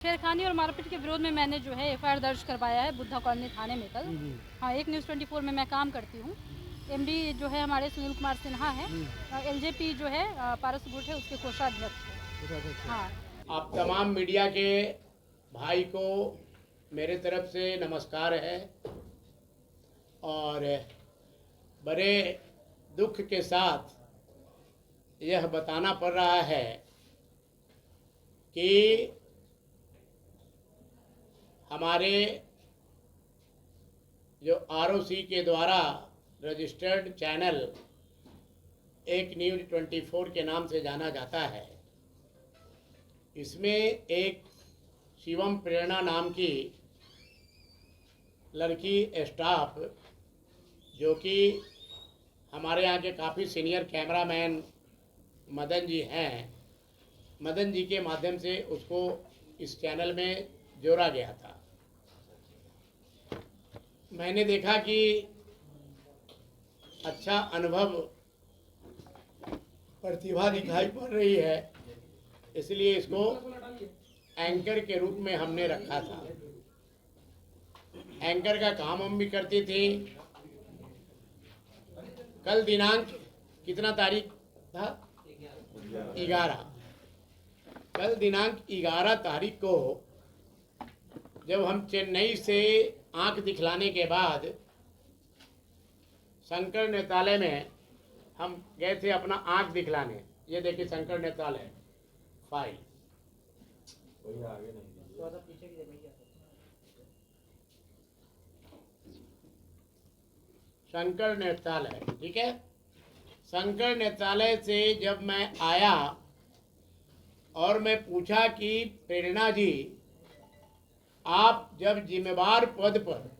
छेड़खानी और मारपीट के विरोध में मैंने जो है एफआईआर दर्ज करवाया है बुद्धा कॉलोनी थाने में कल। हाँ, एक न्यूज़ 24 में मैं काम करती हूँ। एमडी जो है हमारे सुनील कुमार सिन्हा है, एलजेपी जो है पारस गुट है, उसके कोषाध्यक्ष है। हाँ, आप तमाम मीडिया के भाई को मेरे तरफ से नमस्कार है और बड़े दुख के साथ यह बताना पड़ रहा है कि हमारे जो आरओसी के द्वारा रजिस्टर्ड चैनल एक न्यूज़ 24 के नाम से जाना जाता है, इसमें एक शिवम प्रेरणा नाम की लड़की स्टाफ जो कि हमारे यहाँ के काफ़ी सीनियर कैमरामैन मदन जी हैं, मदन जी के माध्यम से उसको इस चैनल में जोड़ा गया था। मैंने देखा कि अच्छा अनुभव प्रतिभा दिखाई पड़ रही है, इसलिए इसको एंकर के रूप में हमने रखा था। एंकर का काम हम भी करती थी। कल दिनांक कितना तारीख था? 11। कल दिनांक 11 तारीख को जब हम चेन्नई से आंख दिखलाने के बाद शंकर नेत्रालय में हम गए थे अपना आंख दिखलाने। ये देखिए शंकर नेत्रालय फाइल, शंकर नेत्रालय, ठीक है। शंकर नेत्रालय से जब मैं आया और मैं पूछा कि प्रेरणा जी, आप जब जिम्मेवार पद पर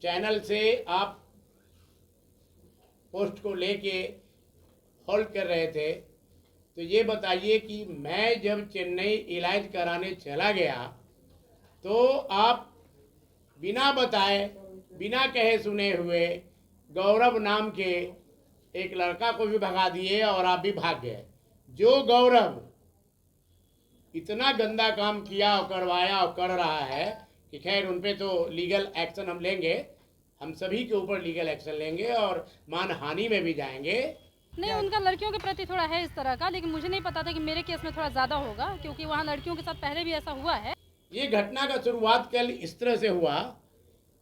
चैनल से आप पोस्ट को लेके होल्ड कर रहे थे, तो ये बताइए कि मैं जब चेन्नई इलाज कराने चला गया तो आप बिना बताए, बिना कहे सुने हुए गौरव नाम के एक लड़का को भी भगा दिए और आप भी भाग गए। जो गौरव इतना गंदा काम किया और करवाया और कर रहा है कि खैर उन पे तो लीगल एक्शन हम लेंगे, हम सभी के ऊपर लीगल एक्शन लेंगे और मानहानि में भी जाएंगे। नहीं, उनका लड़कियों के प्रति थोड़ा है इस तरह का, लेकिन मुझे नहीं पता था कि मेरे केस में थोड़ा ज़्यादा होगा, क्योंकि वहाँ लड़कियों के साथ पहले भी ऐसा हुआ है। ये घटना का शुरुआत कल इस तरह से हुआ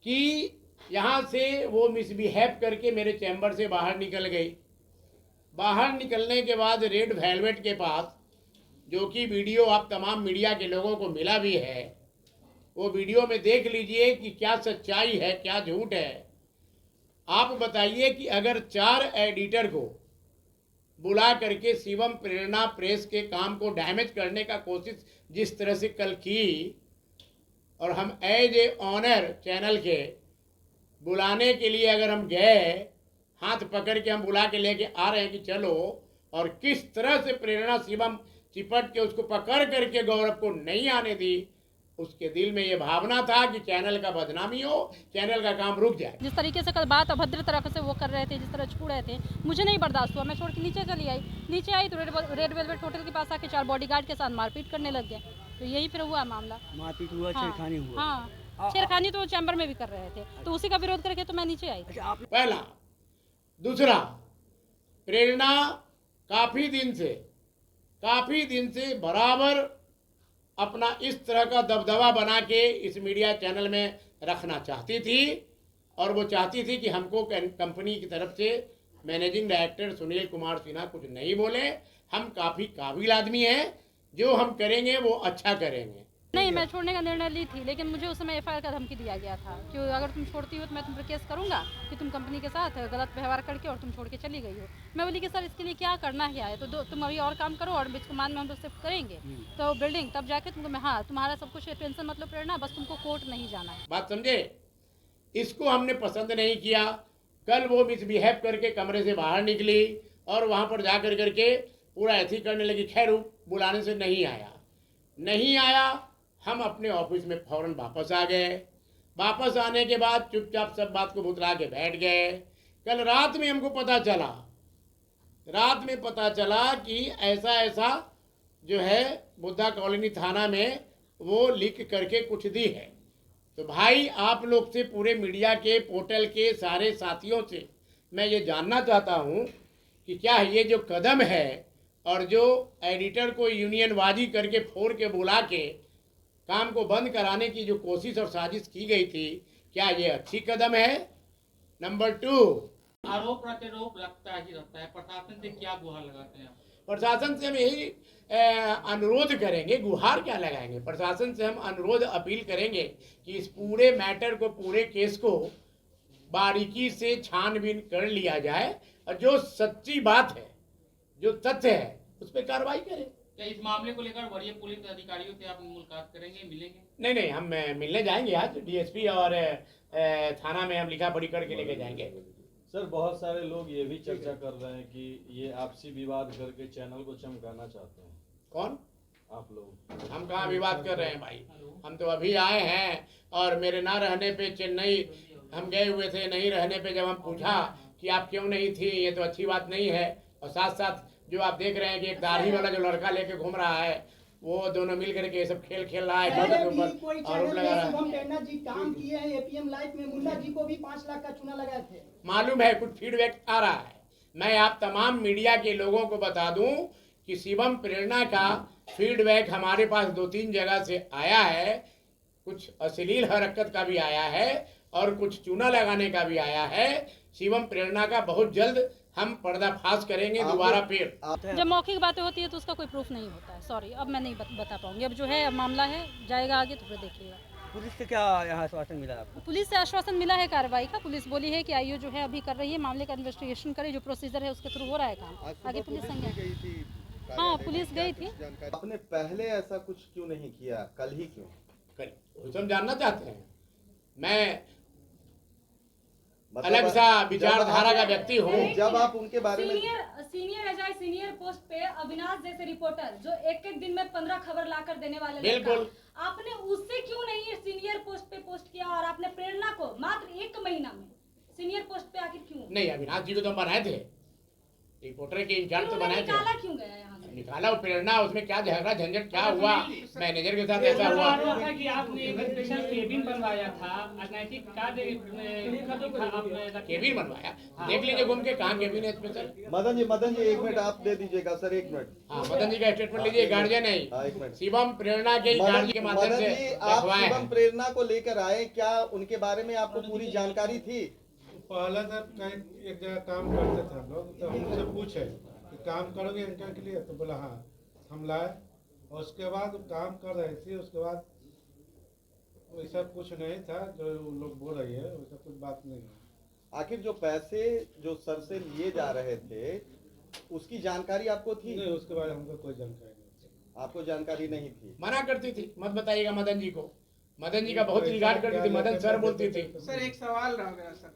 कि यहाँ से वो मिसबिहेव करके मेरे चैम्बर से बाहर निकल गई। बाहर निकलने के बाद रेड वेलवेट के पास, जो कि वीडियो आप तमाम मीडिया के लोगों को मिला भी है, वो वीडियो में देख लीजिए कि क्या सच्चाई है क्या झूठ है। आप बताइए कि अगर 4 एडिटर को बुला करके शिवम प्रेरणा प्रेस के काम को डैमेज करने का कोशिश जिस तरह से कल की, और हम एज ए ऑनर चैनल के बुलाने के लिए अगर हम गए, हाथ पकड़ के हम बुला के लेके आ रहे हैं कि चलो, और किस तरह से प्रेरणा शिवम चिपट के उसको पकड़ करके गौरव को नहीं आने दी, उसके दिल में ये भावना था कि चैनल का बदनामी हो, चैनल का काम रुक जाए। जिस तरीके से कल बात अभद्र तरह से वो कर रहे थे, जिस तरह छू रहे थे, मुझे नहीं बर्दाश्त हुआ। मैं छोड़ के नीचे चली आई। नीचे आई तो रेड वेलवेट होटल के पास आके 4 बॉडीगार्ड के साथ मारपीट करने लग गए। तो यही फिर हुआ मामला, मारपीट हुआ, हाँ, छेड़खानी हुआ। हाँ, छेड़खानी तो चैम्बर में भी कर रहे थे, तो उसी का विरोध करके तो मैं नीचे आई। पहला। दूसरा, प्रेरणा काफी दिन से बराबर अपना इस तरह का दबदबा बना के इस मीडिया चैनल में रखना चाहती थी, और वो चाहती थी कि हमको कंपनी की तरफ से मैनेजिंग डायरेक्टर सुनील कुमार सिन्हा कुछ नहीं बोले। हम काफ़ी काबिल आदमी हैं, जो हम करेंगे वो अच्छा करेंगे। नहीं, मैं छोड़ने का निर्णय ली थी, लेकिन मुझे उस समय एफआईआर का धमकी दिया गया था कि अगर तुम छोड़ती हो तो मैं तुम पर केस करूंगा कि तुम कंपनी के साथ गलत व्यवहार करके और तुम छोड़ के चली गई हो। मैं बोली कि सर इसके लिए क्या करना क्या है, तो तुम अभी और काम करो और बिचकुमान में हम लोग शिफ्ट करेंगे तो बिल्डिंग, तब जाके तुमको मैं, हाँ, तुम्हारा सब कुछ टेंशन मतलब प्रेरणा, बस तुमको कोर्ट नहीं जाना है। बात समझे? इसको हमने पसंद नहीं किया। कल वो मिसबिहेव करके कमरे से बाहर निकली और वहाँ पर जा करके पूरा ऐसी करने लगी। खैर बुलाने से नहीं आया। हम अपने ऑफिस में फौरन वापस आ गए। वापस आने के बाद चुपचाप सब बात को भुतला के बैठ गए। कल रात में हमको पता चला कि ऐसा जो है बुद्धा कॉलोनी थाना में वो लिख करके कुछ दी है। तो भाई आप लोग से, पूरे मीडिया के, पोर्टल के सारे साथियों से मैं ये जानना चाहता हूँ कि क्या ये जो कदम है और जो एडिटर को यूनियनबाजी करके फोड़ के बुला के काम को बंद कराने की जो कोशिश और साजिश की गई थी, क्या ये अच्छी कदम है? नंबर 2, आरोप प्रत्यारोप लगता ही रहता है, प्रशासन से क्या गुहार लगाते हैं आप? प्रशासन से हम यही अनुरोध करेंगे, गुहार क्या लगाएंगे, प्रशासन से हम अनुरोध अपील करेंगे कि इस पूरे मैटर को, पूरे केस को बारीकी से छानबीन कर लिया जाए और जो सच्ची बात है, जो तथ्य है, उस पर कार्रवाई करें। क्या इस मामले को लेकर वरीय पुलिस अधिकारियों से आप मुलाकात करेंगे, मिलेंगे? नहीं, हम मिलने जाएंगे आज डीएसपी और थाना में हम लिखा पढ़ी करके लेके जाएंगे। सर, बहुत सारे लोग ये भी चर्चा कर रहे हैं कि ये आपसी विवाद करके चैनल को चमकाना चाहते हैं। कौन? आप लोग। हम कहाँ विवाद कर रहे हैं भाई? हम तो अभी आए हैं और मेरे ना रहने पे चेन्नई हम गए हुए थे, नहीं रहने पे जब हम पूछा कि आप क्यों नहीं थी, ये तो अच्छी बात नहीं है। और साथ साथ जो आप देख रहे हैं कि एक दाढ़ी वाला जो लड़का लेके घूम रहा है, वो दोनों मिल करके ये सब खेल खेल रहा है, के ऊपर आरोप लगा रहा है। शुभम प्रेरणा जी काम किए हैं एपीएम लाइफ में, मुन्ना जी को भी 5 लाख का चूना लगाए थे। मालूम है, कुछ फीडबैक आ रहा है। मैं आप तमाम मीडिया के लोगों को बता दूं कि शिवम प्रेरणा का फीडबैक हमारे पास 2-3 जगह से आया है। कुछ अश्लील हरकत का भी आया है और कुछ चूना लगाने का भी आया है। शिवम प्रेरणा का बहुत जल्द हम पर्दाफाश करेंगे दोबारा फिर। जब मौखिक बातें होती है तो उसका कोई प्रूफ नहीं होता है। सॉरी, अब मैं नहीं बता पाऊंगी। अब जो है मामला है, जाएगा आगे तो फिर देखिएगा। पुलिस से क्या यहाँ आश्वासन मिला आपको? पुलिस से आश्वासन मिला है कार्रवाई का। पुलिस बोली है कि आईओ जो है अभी कर रही है, मामले का इन्वेस्टिगेशन करे, जो प्रोसीजर है उसके थ्रू हो रहा है काम। आगे पुलिस संज्ञान। हाँ, पुलिस गई थी। आपने पहले ऐसा कुछ क्यों नहीं किया, कल ही क्यों? हम जानना चाहते हैं। मैं मतलब अलग सा विचारधारा का व्यक्ति हूँ। जब आप उनके बारे में सीनियर पोस्ट पे अविनाश जैसे रिपोर्टर जो एक दिन में 15 खबर लाकर देने वाले बिल्कुल, आपने उससे क्यों नहीं सीनियर पोस्ट पे पोस्ट किया और आपने प्रेरणा को मात्र 1 महीना में सीनियर पोस्ट पे आखिर क्यों नहीं, अविनाश जी को तो हम बनाए थे, रिपोर्टर के इंचार्ज तो बनाए थे। निकाला क्यों गया यहाँ से? निकाला वो प्रेरणा, उसमें क्या झगड़ा झंझट क्या हुआ, मैनेजर के साथ ऐसा हुआ। था कि आपने एक स्पेशल केबिन बनवाया था, अनैतिक कार्य केबिन बनवाया, देख लीजिए घूम के कहाँ केबिन है स्पेशल। मदन जी 1 मिनट आप दे दीजिएगा सर, 1 मिनट। हाँ, मदन जी का स्टेटमेंट लीजिए, गार्जियन है। हाँ, 1 मिनट। शिवम प्रेरणा के गार्जियन के माध्यम मदन से जी, आप रखवाए शिवम हैं। प्रेरणा को लेकर आए, क्या उनके बारे में आपको पूरी जानकारी थी? पहला सर कहीं एक जगह काम करते थे हम लोग, तो हमसे पूछे कि काम करोगे इंटर के लिए, तो बोला हाँ। हम लाए और उसके बाद काम कर रहे थे। उसके बाद वैसा कुछ नहीं था जो लोग बोल रही है, वैसा कुछ बात नहीं है। आखिर जो पैसे जो सर से लिए जा रहे थे उसकी जानकारी आपको थी? नहीं, उसके बारे में हमको कोई जानकारी नहीं थी। आपको जानकारी नहीं थी? मना करती थी, मत बताइएगा मदन जी को। मदन जी का बहुत रिगार्ड करती थी, मदन सर बोलती थी। सर एक सवाल रह गया सर,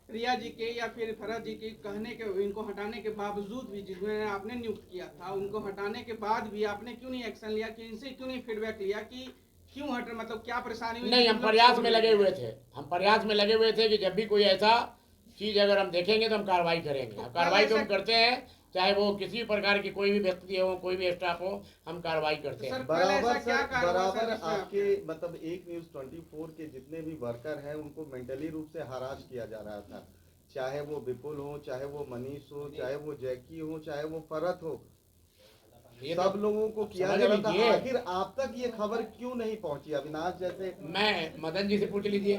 रिया जी के या फिर फरहत जी के कहने के, इनको हटाने के बावजूद भी जिन्हें आपने नियुक्त किया था, उनको हटाने के बाद भी आपने क्यों नहीं एक्शन लिया, कि इनसे क्यों नहीं फीडबैक लिया कि क्यों हट, मतलब क्या परेशानी हुई? नहीं, हम प्रयास में लगे हुए थे। हम प्रयास में लगे हुए थे कि जब भी कोई ऐसा चीज अगर हम देखेंगे तो हम कार्रवाई करेंगे। कार्रवाई तो हम करते हैं, चाहे वो किसी भी प्रकार की कोई भी व्यक्ति हो, कोई भी स्टाफ हो, हम कार्रवाई करते हैं। बराबर आपके मतलब एक न्यूज़ 24 के जितने भी वर्कर हैं उनको मेंटली रूप से हरास किया जा रहा था, चाहे वो विपुल हो, चाहे वो मनीष हो, चाहे वो जैकी हो, चाहे वो फरहत हो, सब लोगों को किया जा रहा था। आखिर आप तक ये खबर क्यों नहीं पहुंची? अविनाश जैसे, मैं मदन जी से पूछ लीजिए,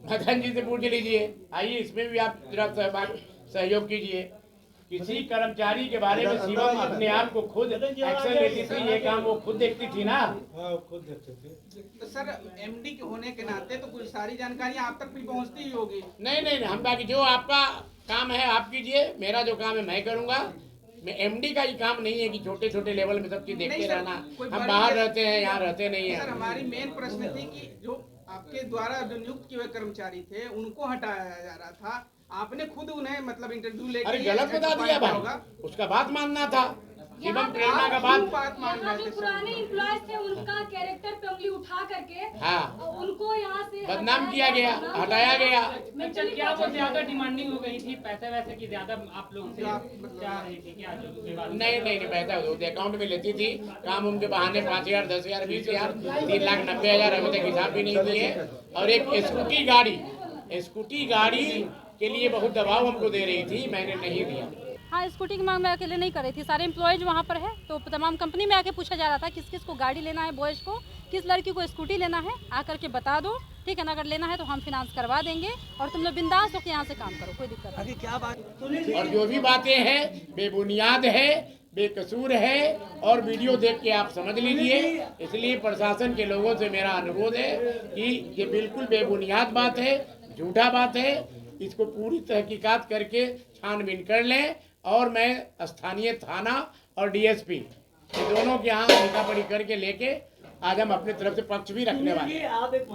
मदन जी से पूछ लीजिए। आइए, इसमें भी आप जरा सहयोग कीजिए। किसी कर्मचारी के बारे में शिवम अपने आप को खुद एक्शन लेती थी, ये काम वो खुद देखती थी ना। हाँ, खुद देखते थे। तो सर एमडी के होने के नाते तो कुछ सारी जानकारी आप तक भी पहुंचती ही होगी। नहीं, हम बाकी जो आपका काम है आप कीजिए, मेरा जो काम है मैं करूंगा। मैं एमडी का ही काम नहीं है कि छोटे छोटे लेवल में सब चीज देखते रहना। हम बाहर रहते हैं, यहाँ रहते नहीं है। सर हमारी मेन प्रश्न थी कि जो आपके द्वारा जो नियुक्त किए हुए कर्मचारी थे उनको हटाया जा रहा था, आपने खुद उन्हें मतलब इंटरव्यू लेके, अरे गलत बता दिया भाई, उसका बात मानना था। शिवम प्रेरणा का बात यहाँ जो पुराने एम्प्लॉयज थे उनका कैरेक्टर पे उंगली उठा करके हाँ उनको यहाँ से बदनाम किया गया, हटाया गया। अच्छा, क्या वो ज्यादा डिमांडिंग हो गई थी, पैसे वैसे की ज्यादा आप लोग से चाह रही थी क्या जो विवाद? नहीं पैसा होते अकाउंट में लेती थी, काम उनके बहाने 5,000, 10,000, 20,000, 3,90,000 अभी तक हिसाब भी नहीं दिए। और एक स्कूटी गाड़ी के लिए बहुत दबाव हमको दे रही थी, मैंने नहीं दिया। हाँ, स्कूटी की मांग मैं अकेले नहीं कर रही थी, सारे एम्प्लॉयज वहाँ पर है, तो तमाम कंपनी में आके पूछा जा रहा था किस किस को गाड़ी लेना है, बॉयज़ को, किस लड़की को स्कूटी लेना है, आकर के बता दो, ठीक है ना। अगर लेना है तो हम फिनांस करवा देंगे और तुम लोग बिंदास होकर यहाँ से काम करो, कोई दिक्कत नहीं। आगे क्या बात और जो भी बातें हैं बेबुनियाद है, बेकसूर है, और वीडियो देख के आप समझ लीजिए। इसलिए प्रशासन के लोगों से मेरा अनुरोध है कि ये बिल्कुल बेबुनियाद बात है, झूठा बात है, इसको पूरी तहकीकात करके छानबीन कर लें। और मैं स्थानीय थाना और डीएसपी ये दोनों के यहाँ लिखा पढ़ी करके लेके आज हम अपने तरफ से पक्ष भी रखने वाले हैं।